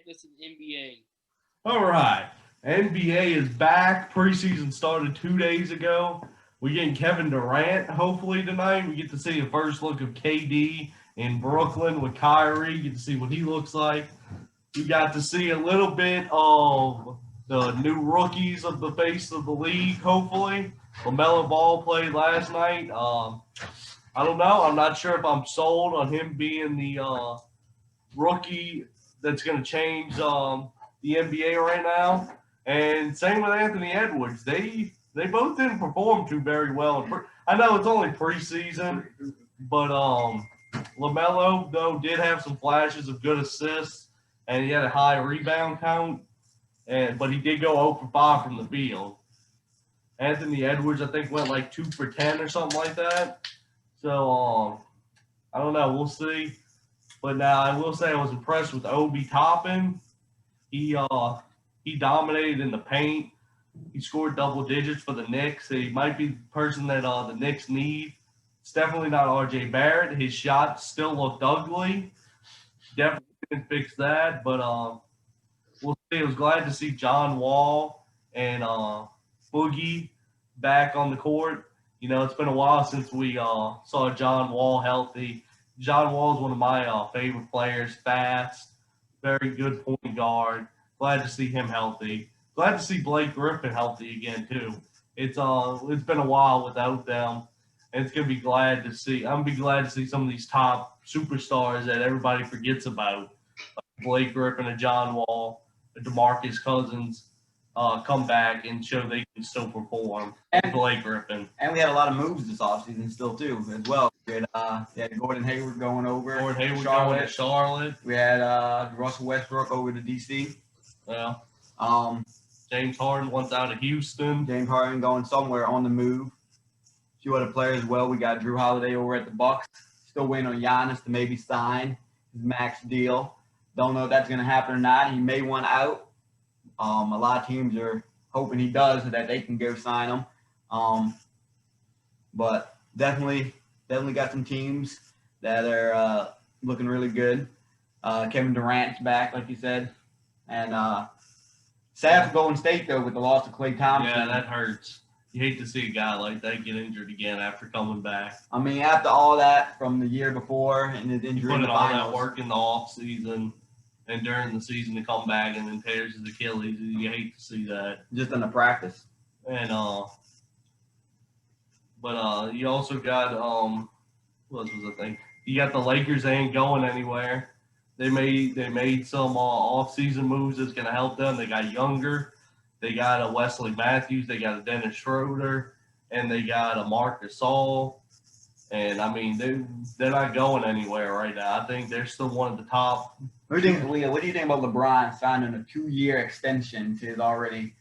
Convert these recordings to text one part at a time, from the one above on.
take us to the NBA. All right. NBA is back. Preseason started 2 days ago. We're getting Kevin Durant hopefully tonight. We get to see a first look of KD in Brooklyn with Kyrie. Get to see what he looks like. We got to see a little bit of the new rookies of the face of the league, hopefully. LaMelo Ball played last night. I don't know. I'm not sure if I'm sold on him being the rookie that's going to change the NBA right now. And same with Anthony Edwards. They both didn't perform too very well. I know it's only preseason, but LaMelo, though, did have some flashes of good assists, and he had a high rebound count. But he did go 0 for 5 from the field. Anthony Edwards, I think, went like 2 for 10 or something like that. So, I don't know. We'll see. But now I will say I was impressed with Obi Toppin. He dominated in the paint. He scored double digits for the Knicks. He might be the person that the Knicks need. It's definitely not R.J. Barrett. His shot still looked ugly. Definitely didn't fix that. But we'll see. I was glad to see John Wall and Boogie back on the court. You know, it's been a while since we saw John Wall healthy. John Wall is one of my favorite players, fast, very good point guard. Glad to see him healthy. Glad to see Blake Griffin healthy again too. It's been a while without them, and it's gonna be glad to see. I'm gonna be glad to see some of these top superstars that everybody forgets about, like Blake Griffin and John Wall, and DeMarcus Cousins, come back and show they can still perform. And Blake Griffin. And we had a lot of moves this offseason still too as well. We had Gordon Hayward going over. Gordon Hayward going to Charlotte. We had Russell Westbrook over to DC. Yeah. James Harden wants out of Houston. James Harden going somewhere on the move. A few other players as well. We got Drew Holiday over at the Bucks. Still waiting on Giannis to maybe sign his max deal. Don't know if that's going to happen or not. He may want out. A lot of teams are hoping he does so that they can go sign him. But definitely got some teams that are looking really good. Kevin Durant's back, like you said. And sad for Golden State, though, with the loss of Klay Thompson. Yeah, that hurts. You hate to see a guy like that get injured again after coming back. I mean, after all that from the year before and his injury in the finals. Put all that work in the off season and during the season to come back and then tears his Achilles. You hate to see that. Just in the practice. And but you also got what else was I think? You got the Lakers. They ain't going anywhere. They made some off-season moves that's going to help them. They got younger. They got a Wesley Matthews. They got a Dennis Schroeder. And they got a Marc Gasol. And, I mean, they're not going anywhere right now. I think they're still one of the top. What do you think about LeBron signing a 2-year extension to his already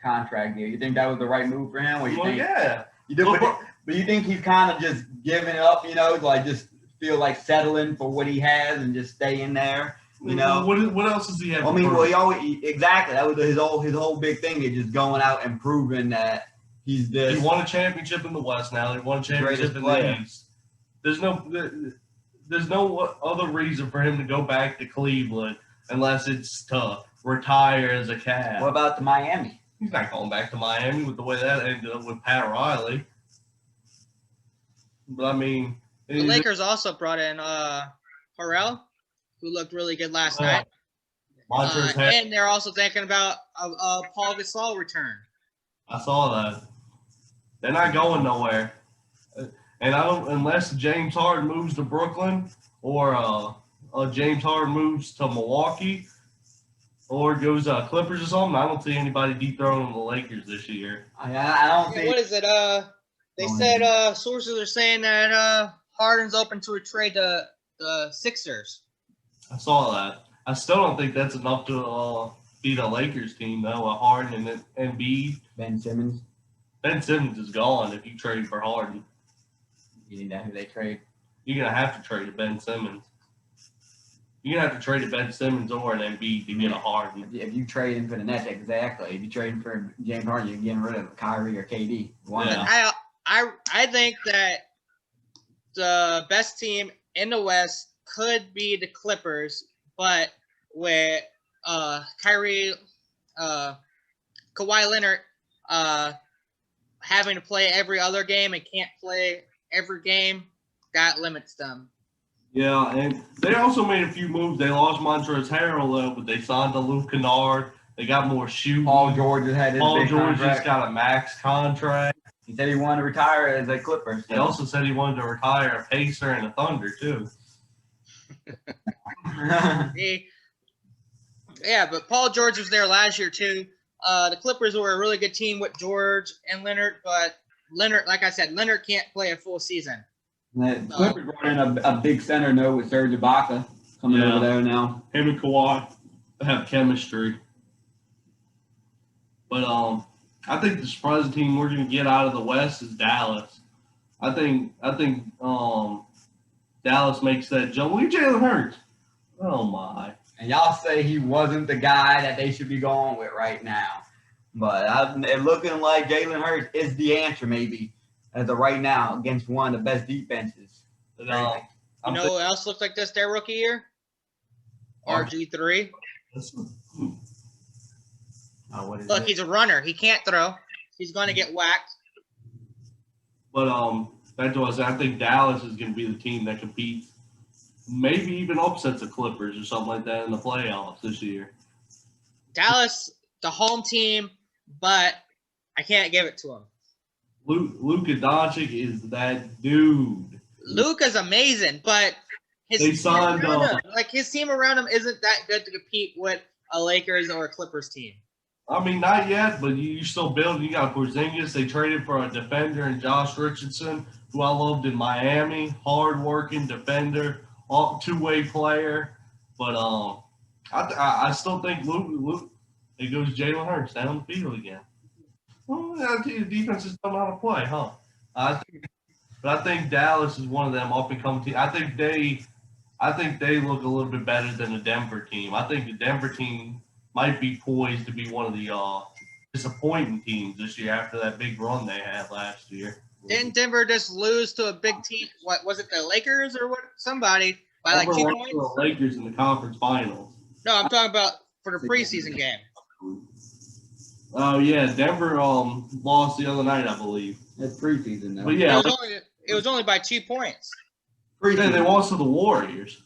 contract year? You think that was the right move for him? Or you think, yeah. You do, but you think he's kind of just giving up, you know, like just feel like settling for what he has and just stay in there, you know? What else does he have? I mean, exactly. That was his whole big thing. Is just going out and proving that he's this. He won a championship in the West now. He won a championship in the East. There's no other reason for him to go back to Cleveland unless it's to retire as a Cavs. What about to Miami? He's not going back to Miami with the way that ended up with Pat Riley. But, I mean... The Lakers also brought in Harrell, who looked really good last night. And they're also thinking about Paul Gasol return. I saw that. They're not going nowhere. And I don't, unless James Harden moves to Brooklyn or James Harden moves to Milwaukee or goes Clippers or something, I don't see anybody dethroning the Lakers this year. I don't think. What is it? They said sources are saying that Harden's open to a trade to the Sixers. I saw that. I still don't think that's enough to beat a Lakers team, though, with Harden and Embiid. Ben Simmons. Ben Simmons is gone if you trade for Harden. You think that's who they trade? You're going to have to trade a Ben Simmons. You're going to have to trade a Ben Simmons or an Embiid to get a Harden. If you trade him for the Nets, exactly. If you trade him for James Harden, you're getting rid of Kyrie or KD. I think that the best team in the West could be the Clippers, but with Kyrie, Kawhi Leonard having to play every other game and can't play every game, that limits them. Yeah, and they also made a few moves. They lost Montrezl Harrell, though, but they signed a Luke Kennard. They got more shooting. Paul George has had his Paul big George contract. just got a max contract. He said he wanted to retire as a Clipper. He also said he wanted to retire a Pacer and a Thunder, too. Yeah, but Paul George was there last year, too. The Clippers were a really good team with George and Leonard, but Leonard, like I said, Leonard can't play a full season. The Clippers brought in a big center note with Serge Ibaka coming over there now. Him and Kawhi have chemistry. But I think the surprising team we're going to get out of the West is Dallas. I think Dallas makes that jump. Look at Jalen Hurts. Oh, my. And y'all say he wasn't the guy that they should be going with right now. But it's looking like Jalen Hurts is the answer, maybe, as of right now, against one of the best defenses. You know who else looked like this their rookie year? RG3. Look, he's a runner. He can't throw. He's going to get whacked. But that's what I think Dallas is going to be the team that competes. Maybe even upsets the Clippers or something like that in the playoffs this year. Dallas, the home team, but I can't give it to him. Luka Doncic is that dude. Luka's amazing, but his team around him isn't that good to compete with a Lakers or a Clippers team. I mean, not yet, but you're still building. You got Porzingis. They traded for a defender and Josh Richardson, who I loved in Miami. Hard-working defender, two-way player. But I still think Luke. It goes Jalen Hurts down the field again. Well, the defense is don't know how to play, huh? But I think Dallas is one of them up-and-coming teams. I think they look a little bit better than the Denver team. I think the Denver team might be poised to be one of the disappointing teams this year after that big run they had last year. Didn't Denver just lose to a big team? What was it, the Lakers or what? Somebody by like 2 points? The Lakers in the conference finals. No, I'm talking about for the preseason game. Oh yeah, Denver lost the other night, I believe. It's preseason though. But yeah, it was only by 2 points. Yeah, they lost to the Warriors.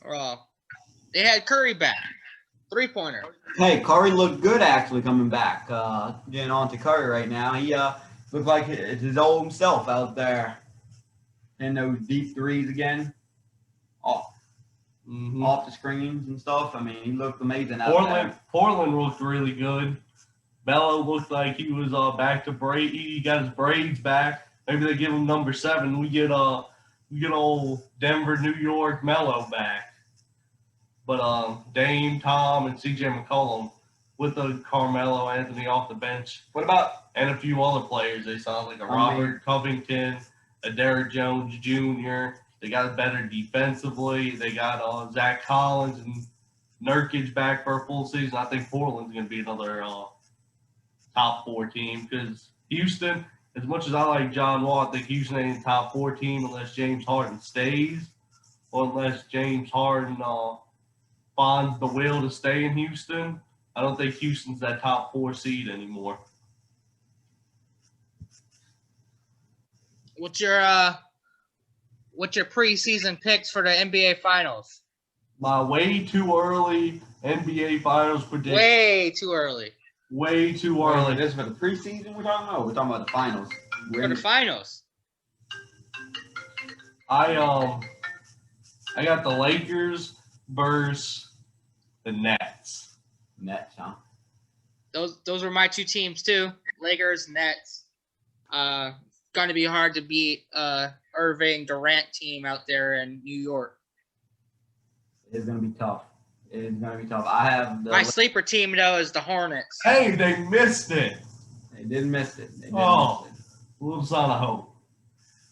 They had Curry back. 3-pointer. Hey, Curry looked good actually coming back. Getting on to Curry right now. He looked like it's his old self out there. And those deep threes again. Off the screens and stuff. I mean, he looked amazing out there. Portland looked really good. Melo looked like he was back to braid. He got his braids back. Maybe they give him number 7. We get old Denver, New York Melo back. But Dame, Tom, and C.J. McCollum with the Carmelo Anthony off the bench. What about and a few other players they saw like a Robert Covington, a Derrick Jones Jr. They got better defensively. They got Zach Collins and Nurkic back for a full season. I think Portland's going to be another top 4 team because Houston, as much as I like John Wall, I think Houston ain't a top 4 team unless James Harden stays or unless James Harden finds the will to stay in Houston. I don't think Houston's that top 4 seed anymore. What's your preseason picks for the NBA Finals? My way too early NBA Finals prediction. Way too early. Way too early. This for the preseason we're talking about? We're talking about the finals. For the finals. I got the Lakers versus the Nets. Nets, huh? Those were my 2 teams too. Lakers, Nets. Going to be hard to beat Irving Durant team out there in New York. It's going to be tough. I have my sleeper team though is the Hornets. Hey, they missed it. They didn't miss it. Little sign of hope.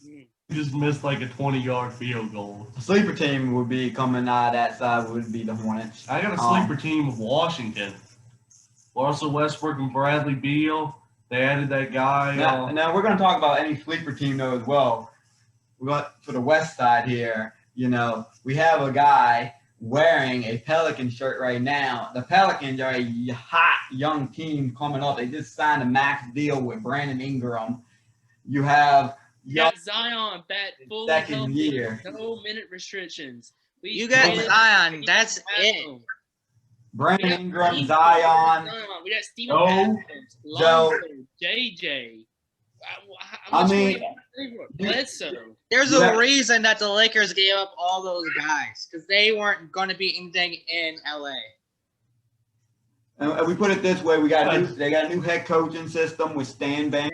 You just missed like a 20-yard field goal. The sleeper team would be coming out of that side would be the Hornets. I got a sleeper team of Washington. Russell Westbrook and Bradley Beal. They added that guy. Now we're going to talk about any sleeper team though as well. We're going for the West side here. You know, we have a guy wearing a Pelican shirt right now. The Pelicans are a hot young team coming up. They just signed a max deal with Brandon Ingram. You have got Zion back fully second healthy, year. no minute restrictions. You got Zion. That's it. Brandon Ingram, Zion. We got Steven Joe. Adams, Lonzo, JJ. I mean, Bledsoe. There's a reason that the Lakers gave up all those guys because they weren't going to be anything in LA. And we put it this way: they got a new head coaching system with Stan Van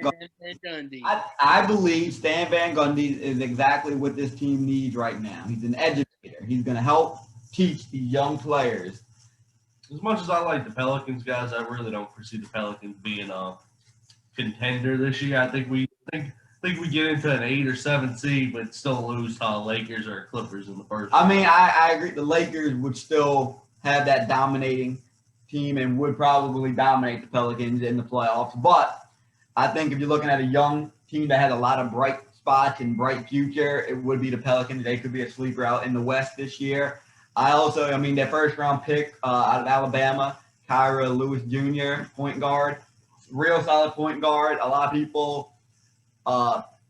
Gundy. I believe Stan Van Gundy is exactly what this team needs right now. He's an educator. He's going to help teach these young players. As much as I like the Pelicans, guys, I really don't foresee the Pelicans being a contender this year. I think we get into an 8 or 7 seed, but still lose to Lakers or Clippers in the first. I mean, I agree. The Lakers would still have that dominating team and would probably dominate the Pelicans in the playoffs. But I think if you're looking at a young team that has a lot of bright spots and bright future, it would be the Pelicans. They could be a sleeper out in the West this year. I mean, their first-round pick out of Alabama, Kyra Lewis Jr., point guard, real solid point guard. A lot of people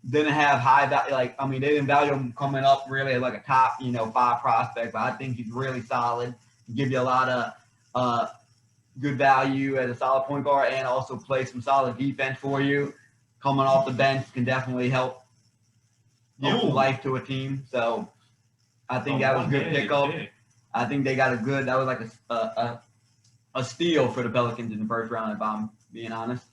didn't have high value. They didn't value him coming up really as like a top, 5 prospect. But I think he's really solid. Give you a lot of good value as a solid point guard and also play some solid defense for you. Coming off the bench can definitely help give life to a team. So I think that was a good pickup. I think they got that was like a steal for the Pelicans in the first round, if I'm being honest.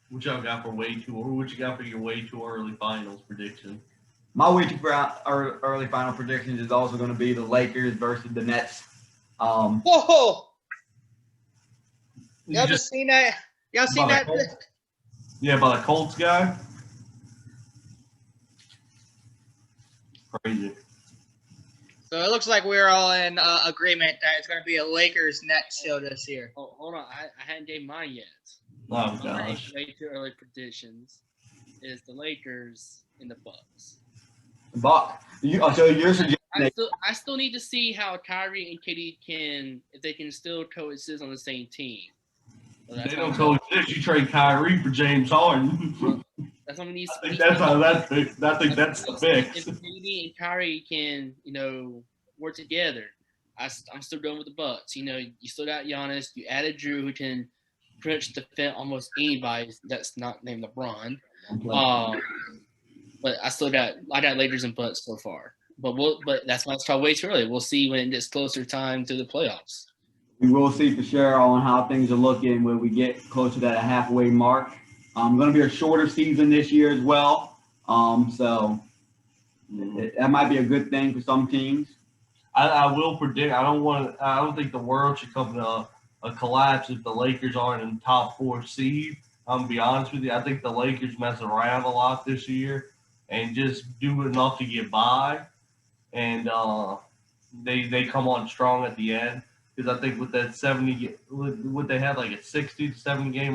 What y'all got for what you got for your way too early finals prediction? My way too early final predictions is also going to be the Lakers versus the Nets. Whoa! Y'all just seen that? Y'all seen that? Yeah, by the Colts guy. Crazy. So it looks like we're all in agreement that it's going to be a Lakers-Nets show this year. Oh, hold on. I hadn't gave mine yet. Oh, gosh. Way too early predictions is the Lakers and the Bucks. So you're suggesting I still need to see how Kyrie and KD if they can still coexist on the same team. So they don't coexist. You trade Kyrie for James Harden. That's what we need. I think that's the fix. If KD and Kyrie can, work together, I'm still going with the Bucks. You still got Giannis. You added Drew, who can pretty much defend almost anybody that's not named LeBron. But I got Lakers and Bucks so far. But that's why it's probably way too early. We'll see when it gets closer time to the playoffs. We will see for sure on how things are looking when we get closer to that halfway mark. Going to be a shorter season this year as well. So that might be a good thing for some teams. I will predict. I don't think the world should come to a collapse if the Lakers aren't in the top 4 seed. I'm gonna be honest with you. I think the Lakers mess around a lot this year and just do enough to get by, and they come on strong at the end. Because I think with that 70, what they had like a 60 to 70 game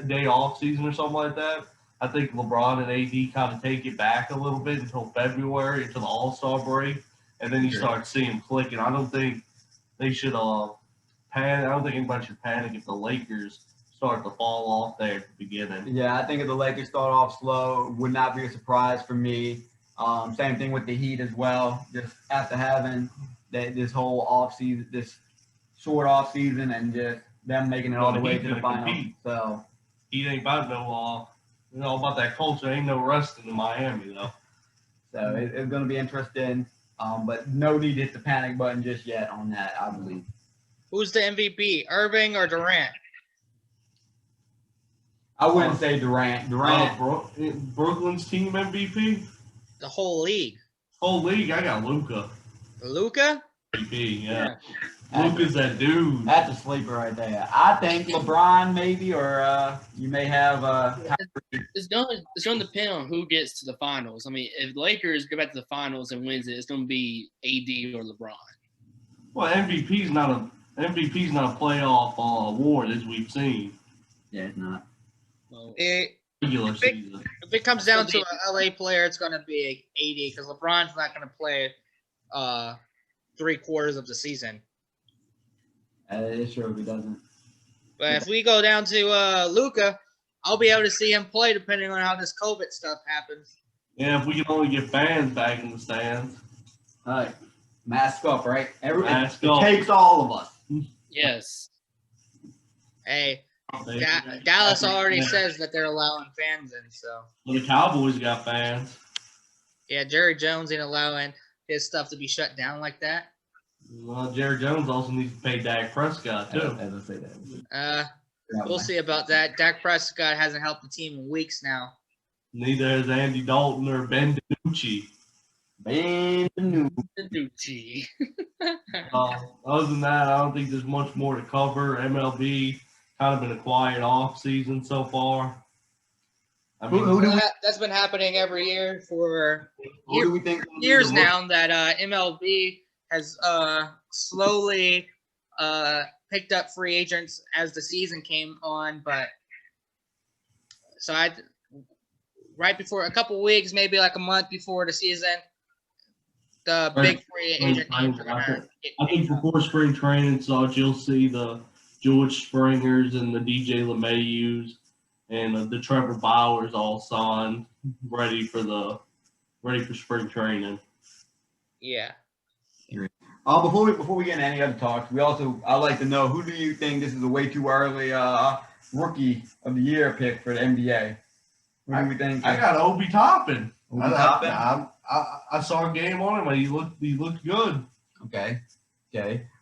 day off season or something like that. I think LeBron and AD kind of take it back a little bit until February, until the All-Star break, and then you start seeing them clicking. I don't think they should panic. I don't think anybody should panic if the Lakers start to fall off there at the beginning. Yeah, I think if the Lakers start off slow, would not be a surprise for me. Same thing with the Heat as well. Just after having this whole offseason, this short offseason, and just them making it all the way to the final. So Heat ain't about about that culture. Ain't no resting in Miami though. So it's going to be interesting. But no need to hit the panic button just yet on that, I believe. Who's the MVP, Irving or Durant? I wouldn't say Durant. Brooklyn's team MVP? The whole league. Whole league, I got Luka. Luka? MVP, yeah. Luka's that dude. That's a sleeper right there. I think LeBron maybe, or you may have It's going to depend on who gets to the finals. I mean, if the Lakers go back to the finals and wins it, it's going to be AD or LeBron. Well, MVP's not a playoff award as we've seen. Yeah, it's not. Well, regular season. If it comes down to an LA player, it's going to be 80 because LeBron's not going to play 3/4 of the season. It's true if he doesn't. But if we go down to Luka, I'll be able to see him play depending on how this COVID stuff happens. Yeah, if we can only get fans back in the stands. All right. Mask up, right? Mask it up. takes all of us. Yes. Hey, Dallas already says that they're allowing fans in, so. Well, the Cowboys got fans. Yeah, Jerry Jones ain't allowing his stuff to be shut down like that. Well, Jerry Jones also needs to pay Dak Prescott, too. As I say that. We'll see about that. Dak Prescott hasn't helped the team in weeks now. Neither has Andy Dalton or Ben DiNucci. DiNucci. Other than that, I don't think there's much more to cover. MLB kind of been a quiet off season so far. I mean, That's been happening every year for who do we think years now. That MLB has slowly picked up free agents as the season came on, but so right before a couple weeks, maybe like a month before the season, the big free agent names are gonna get I think before spring training starts, you'll see the George Springers and the DJ LeMayus and the Trevor Bauers all signed, ready for spring training. Yeah. Before we get into any other talks, I'd like to know, who do you think this is a way too early rookie of the year pick for the NBA? Who do we think? I got Obi Toppin. Obi Toppin? I saw a game on him and he looked good. Okay.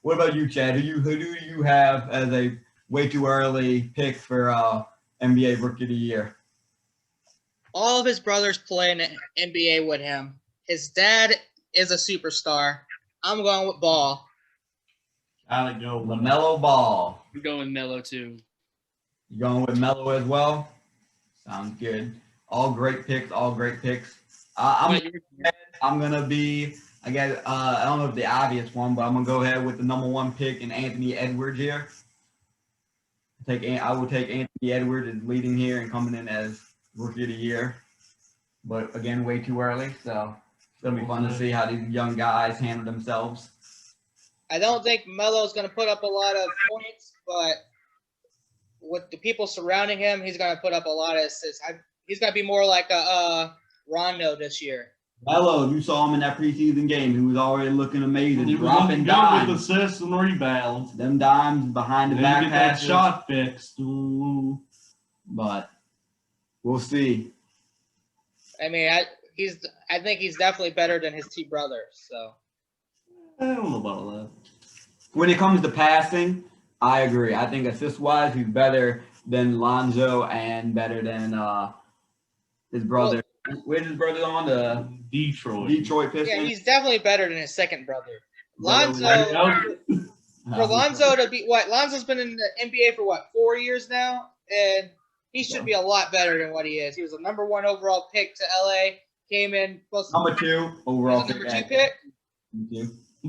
What about you, Chad? Who do you have as a way too early pick for NBA Rookie of the Year? All of his brothers play in the NBA with him. His dad is a superstar. I'm going with Ball. Gotta go. LaMelo Ball. I'm going with Melo too. You going with Melo as well? Sounds good. All great picks. I'm gonna be. I don't know if the obvious one, but I'm gonna go ahead with the number 1 pick in Anthony Edwards here. I will take Anthony Edwards as leading here and coming in as Rookie of the Year. But again, way too early, so it's gonna be fun to see how these young guys handle themselves. I don't think Melo's going to put up a lot of points, but with the people surrounding him, he's going to put up a lot of assists. He's going to be more like a Rondo this year. Melo, you saw him in that preseason game. He was already looking amazing, He was dropping looking dimes. good with assists and rebounds. Them dimes behind the Then back get that passes. shot fixed. Ooh. But we'll see. I mean, I think he's definitely better than his two brothers. So I don't know about that. When it comes to passing, I agree. I think assist-wise, he's better than Lonzo and better than his brother. Where's his brother on? The Detroit Pistons. yeah, he's definitely better than his second brother. Lonzo, Lonzo. for Lonzo to be Lonzo's been in the NBA for 4 years now, and he should be a lot better than what he is. He was a number 1 overall pick to LA. Came in number 2 overall number 2 pick.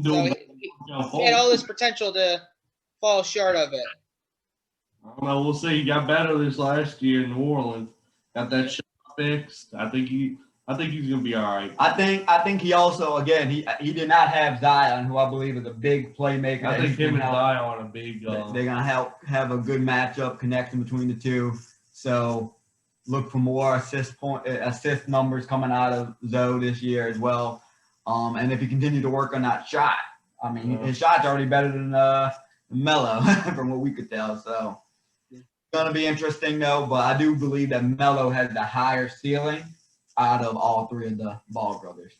So he had all this potential to fall short of it. I don't know. We'll see. He got better this last year in New Orleans. Got that shot fixed. I think he's gonna be all right. I think he also, again, he did not have Zion, who I believe is a big playmaker. I think him and Zion are a big. They're gonna have a good matchup connection between the two. So look for more assist numbers coming out of Zoe this year as well. And if you continue to work on that shot, I mean, his shot's already better than Melo from what we could tell. So it's gonna be interesting though. But I do believe that Melo has the higher ceiling out of all 3 of the Ball brothers.